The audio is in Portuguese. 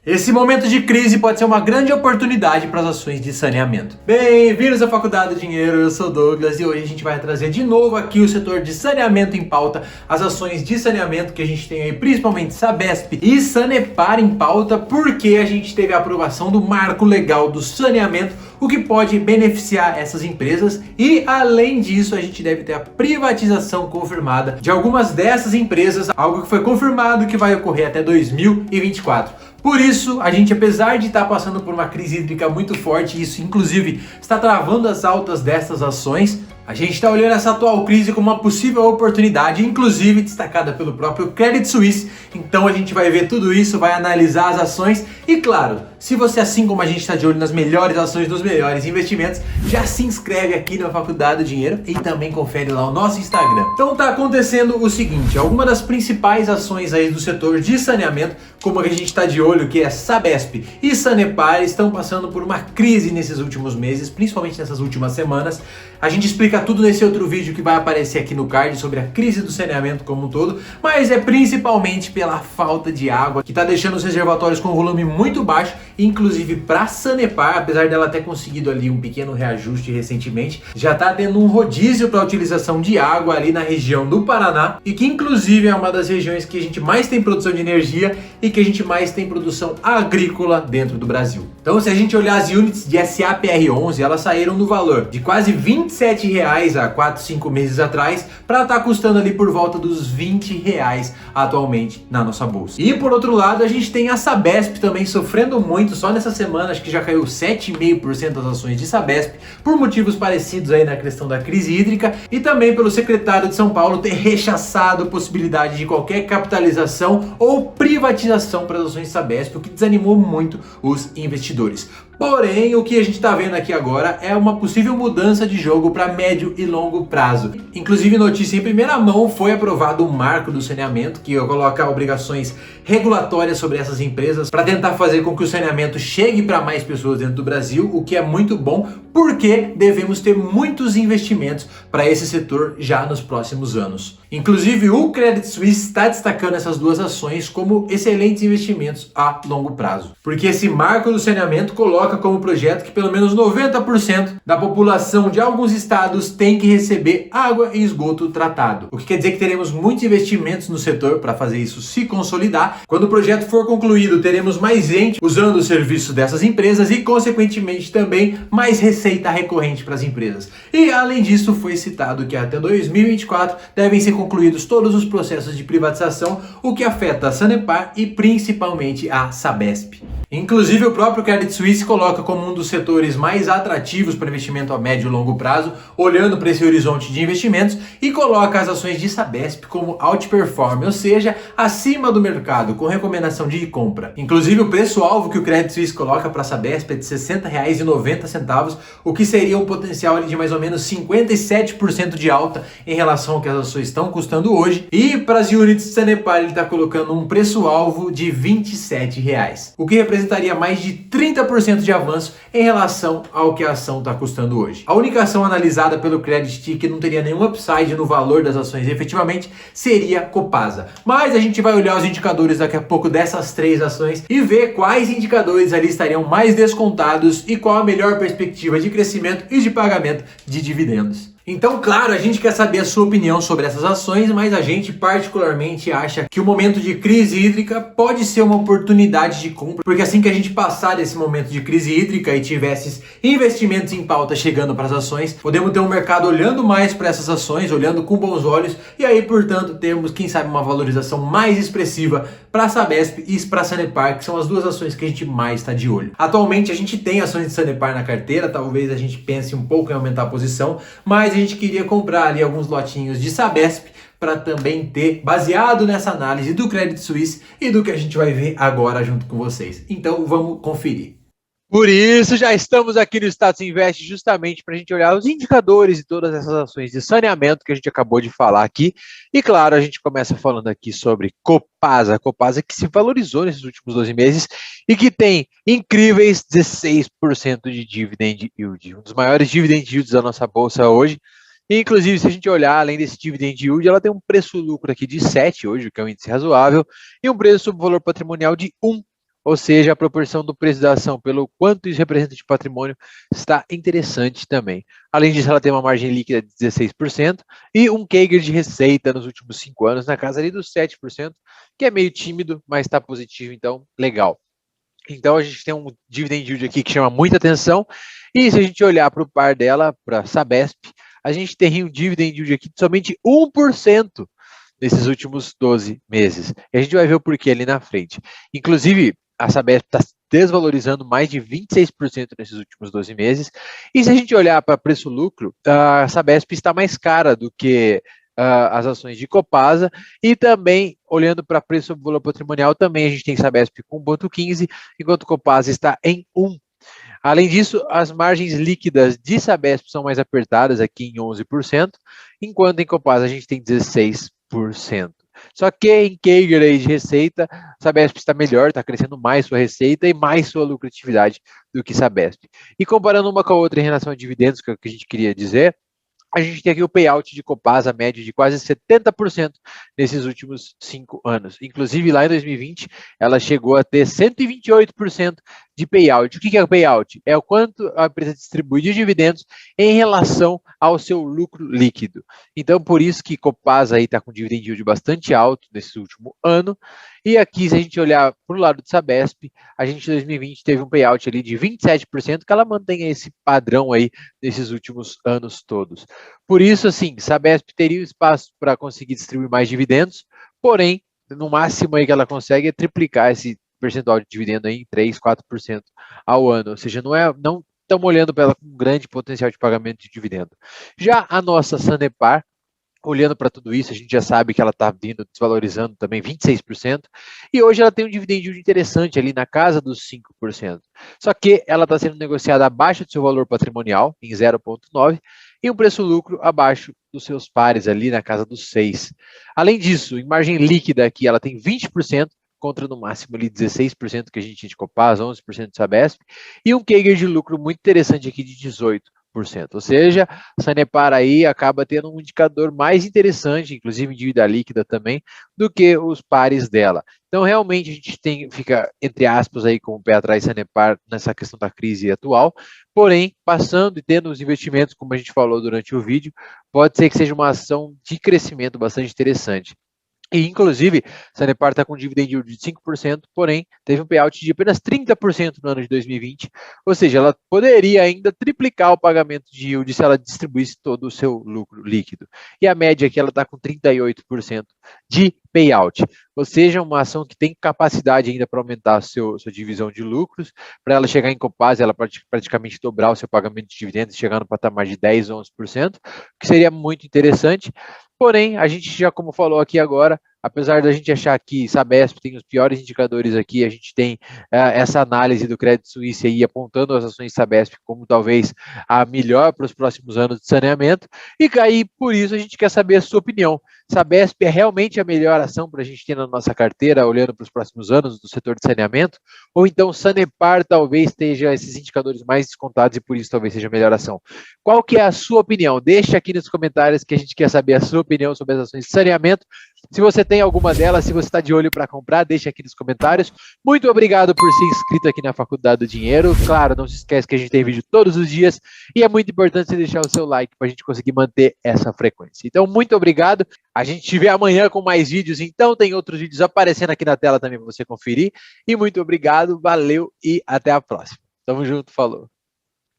Esse momento de crise pode ser uma grande oportunidade para as ações de saneamento. Bem-vindos à Faculdade do Dinheiro, eu sou o Douglas e hoje a gente vai trazer de novo aqui o setor de saneamento em pauta, as ações de saneamento que a gente tem aí, principalmente Sabesp e Sanepar em pauta, porque a gente teve a aprovação do marco legal do saneamento, o que pode beneficiar essas empresas e, além disso, a gente deve ter a privatização confirmada de algumas dessas empresas, algo que foi confirmado que vai ocorrer até 2024. Por isso, a gente, apesar de estar passando por uma crise hídrica muito forte, isso inclusive está travando as altas dessas ações, a gente está olhando essa atual crise como uma possível oportunidade, inclusive destacada pelo próprio Credit Suisse. Então a gente vai ver tudo isso, vai analisar as ações e, claro, se você, assim como a gente está de olho nas melhores ações dos melhores investimentos, já se inscreve aqui na Faculdade do Dinheiro e também confere lá o nosso Instagram. Então tá acontecendo o seguinte, algumas das principais ações aí do setor de saneamento, como a que a gente está de olho, que é Sabesp e Sanepar, estão passando por uma crise nesses últimos meses, principalmente nessas últimas semanas. A gente explica tudo nesse outro vídeo que vai aparecer aqui no card sobre a crise do saneamento como um todo, mas é principalmente pela falta de água que está deixando os reservatórios com volume muito baixo, inclusive para Sanepar, apesar dela ter conseguido ali um pequeno reajuste recentemente, já está tendo um rodízio para a utilização de água ali na região do Paraná e que inclusive é uma das regiões que a gente mais tem produção de energia e que a gente mais tem produção agrícola dentro do Brasil. Então, se a gente olhar as units de SAPR11, elas saíram no valor de quase R$27 há 4, 5 meses atrás para estar custando ali por volta dos R$20 atualmente na nossa bolsa. E por outro lado, a gente tem a Sabesp também sofrendo muito, só nessa semana acho que já caiu 7,5% das ações de Sabesp por motivos parecidos aí na questão da crise hídrica e também pelo secretário de São Paulo ter rechaçado a possibilidade de qualquer capitalização ou privatização para as ações Sabesp, o que desanimou muito os investidores. Porém, o que a gente está vendo aqui agora é uma possível mudança de jogo para médio e longo prazo. Inclusive, notícia em primeira mão, foi aprovado o marco do saneamento, que coloca obrigações regulatórias sobre essas empresas para tentar fazer com que o saneamento chegue para mais pessoas dentro do Brasil, o que é muito bom, porque devemos ter muitos investimentos para esse setor já nos próximos anos. Inclusive, o Credit Suisse está destacando essas duas ações como excelentes investimentos a longo prazo, porque esse marco do saneamento coloca como projeto que pelo menos 90% da população de alguns estados tem que receber água e esgoto tratado. O que quer dizer que teremos muitos investimentos no setor para fazer isso se consolidar. Quando o projeto for concluído, teremos mais gente usando o serviço dessas empresas e, consequentemente, também mais receita recorrente para as empresas. E, além disso, foi citado que até 2024 devem ser concluídos todos os processos de privatização, o que afeta a Sanepar e principalmente a Sabesp. Inclusive, o próprio Credit Suisse coloca como um dos setores mais atrativos para investimento a médio e longo prazo, olhando para esse horizonte de investimentos, e coloca as ações de Sabesp como outperform, ou seja, acima do mercado, com recomendação de compra. Inclusive, o preço-alvo que o Credit Suisse coloca para a Sabesp é de R$ 60,90, o que seria um potencial ali de mais ou menos 57% de alta em relação ao que as ações estão custando hoje. E para as units de Sanepar, ele está colocando um preço-alvo de R$ 27, o que representaria mais de 30% de avanço em relação ao que a ação está custando hoje. A única ação analisada pelo Credit que não teria nenhum upside no valor das ações efetivamente seria Copasa. Mas a gente vai olhar os indicadores daqui a pouco dessas três ações e ver quais indicadores ali estariam mais descontados e qual a melhor perspectiva de crescimento e de pagamento de dividendos. Então, claro, a gente quer saber a sua opinião sobre essas ações, mas a gente particularmente acha que o momento de crise hídrica pode ser uma oportunidade de compra, porque assim que a gente passar desse momento de crise hídrica e tivesse investimentos em pauta chegando para as ações, podemos ter um mercado olhando mais para essas ações, olhando com bons olhos, e aí, portanto, termos, quem sabe, uma valorização mais expressiva para a Sabesp e para a Sanepar, que são as duas ações que a gente mais está de olho. Atualmente, a gente tem ações de Sanepar na carteira, talvez a gente pense um pouco em aumentar a posição, mas a gente queria comprar ali alguns lotinhos de Sabesp para também ter, baseado nessa análise do Credit Suisse e do que a gente vai ver agora junto com vocês. Então vamos conferir. Por isso, já estamos aqui no Status Invest justamente para a gente olhar os indicadores de todas essas ações de saneamento que a gente acabou de falar aqui. E claro, a gente começa falando aqui sobre Copasa. A Copasa que se valorizou nesses últimos 12 meses e que tem incríveis 16% de dividend yield. Um dos maiores dividend yields da nossa bolsa hoje. E, inclusive, se a gente olhar, além desse dividend yield, ela tem um preço-lucro aqui de 7 hoje, o que é um índice razoável, e um preço sobre valor patrimonial de 1. ou seja, a proporção do preço da ação pelo quanto isso representa de patrimônio está interessante também. Além disso, ela tem uma margem líquida de 16% e um CAGR de receita nos últimos 5 anos na casa ali dos 7%, que é meio tímido, mas está positivo, então legal. Então a gente tem um dividend yield aqui que chama muita atenção, e se a gente olhar para o par dela, para a Sabesp, a gente tem um dividend yield aqui de somente 1% nesses últimos 12 meses. E a gente vai ver o porquê ali na frente. Inclusive, a Sabesp está desvalorizando mais de 26% nesses últimos 12 meses. E se a gente olhar para preço-lucro, a Sabesp está mais cara do que as ações de Copasa, e também, olhando para preço sobre valor patrimonial, também a gente tem Sabesp com 1,15, enquanto Copasa está em 1. Além disso, as margens líquidas de Sabesp são mais apertadas, aqui em 11%, enquanto em Copasa a gente tem 16%. Só que em CAGR aí de receita, Sabesp está melhor, está crescendo mais sua receita e mais sua lucratividade do que Sabesp. E comparando uma com a outra em relação a dividendos, que é o que a gente queria dizer, a gente tem aqui o payout de Copasa médio de quase 70% nesses últimos 5 anos. Inclusive, lá em 2020, ela chegou a ter 128% de payout. O que é o payout? É o quanto a empresa distribui de dividendos em relação ao seu lucro líquido. Então, por isso que Copasa aí está com dividend yield bastante alto nesse último ano. E aqui, se a gente olhar para o lado de Sabesp, a gente em 2020 teve um payout ali de 27%, que ela mantém esse padrão aí nesses últimos anos todos. Por isso, assim, Sabesp teria espaço para conseguir distribuir mais dividendos, porém, no máximo aí que ela consegue é triplicar esse percentual de dividendo aí em 3, 4% ao ano. Ou seja, não estamos olhando para ela com um grande potencial de pagamento de dividendo. Já a nossa Sanepar, olhando para tudo isso, a gente já sabe que ela está vindo desvalorizando também 26%, e hoje ela tem um dividend yield interessante ali na casa dos 5%. Só que ela está sendo negociada abaixo do seu valor patrimonial, em 0,9%, e um preço-lucro abaixo dos seus pares ali na casa dos 6%. Além disso, em margem líquida aqui, ela tem 20%, contra no máximo ali 16% que a gente tinha de Copasa, 11% de Sabesp, e um CAGR de lucro muito interessante aqui de 18%. Ou seja, a Sanepar aí acaba tendo um indicador mais interessante, inclusive em dívida líquida também, do que os pares dela. Então, realmente, a gente fica, entre aspas, aí com o pé atrás Sanepar nessa questão da crise atual, porém, passando e tendo os investimentos, como a gente falou durante o vídeo, pode ser que seja uma ação de crescimento bastante interessante. E, inclusive, Sanepar está com um dividend yield de 5%, porém, teve um payout de apenas 30% no ano de 2020, ou seja, ela poderia ainda triplicar o pagamento de yield se ela distribuísse todo o seu lucro líquido. E a média aqui, ela está com 38% de payout, ou seja, uma ação que tem capacidade ainda para aumentar a sua divisão de lucros, para ela chegar em Copasa, ela praticamente dobrar o seu pagamento de dividendos, chegar no patamar de 10, 11%, que seria muito interessante. Porém, a gente já, como falou aqui agora, apesar da gente achar que Sabesp tem os piores indicadores aqui, a gente tem essa análise do Crédito Suisse aí apontando as ações de Sabesp como talvez a melhor para os próximos anos de saneamento, e aí por isso a gente quer saber a sua opinião. Sabesp é realmente a melhor ação para a gente ter na nossa carteira, olhando para os próximos anos do setor de saneamento? Ou então Sanepar talvez esteja esses indicadores mais descontados e por isso talvez seja a melhor ação? Qual que é a sua opinião? Deixa aqui nos comentários que a gente quer saber a sua opinião sobre as ações de saneamento. Se você tem alguma delas, se você está de olho para comprar, deixa aqui nos comentários. Muito obrigado por ser inscrito aqui na Faculdade do Dinheiro. Claro, não se esquece que a gente tem vídeo todos os dias e é muito importante você deixar o seu like para a gente conseguir manter essa frequência. Então, muito obrigado. A gente te vê amanhã com mais vídeos. Então, tem outros vídeos aparecendo aqui na tela também para você conferir. E muito obrigado, valeu e até a próxima. Tamo junto, falou.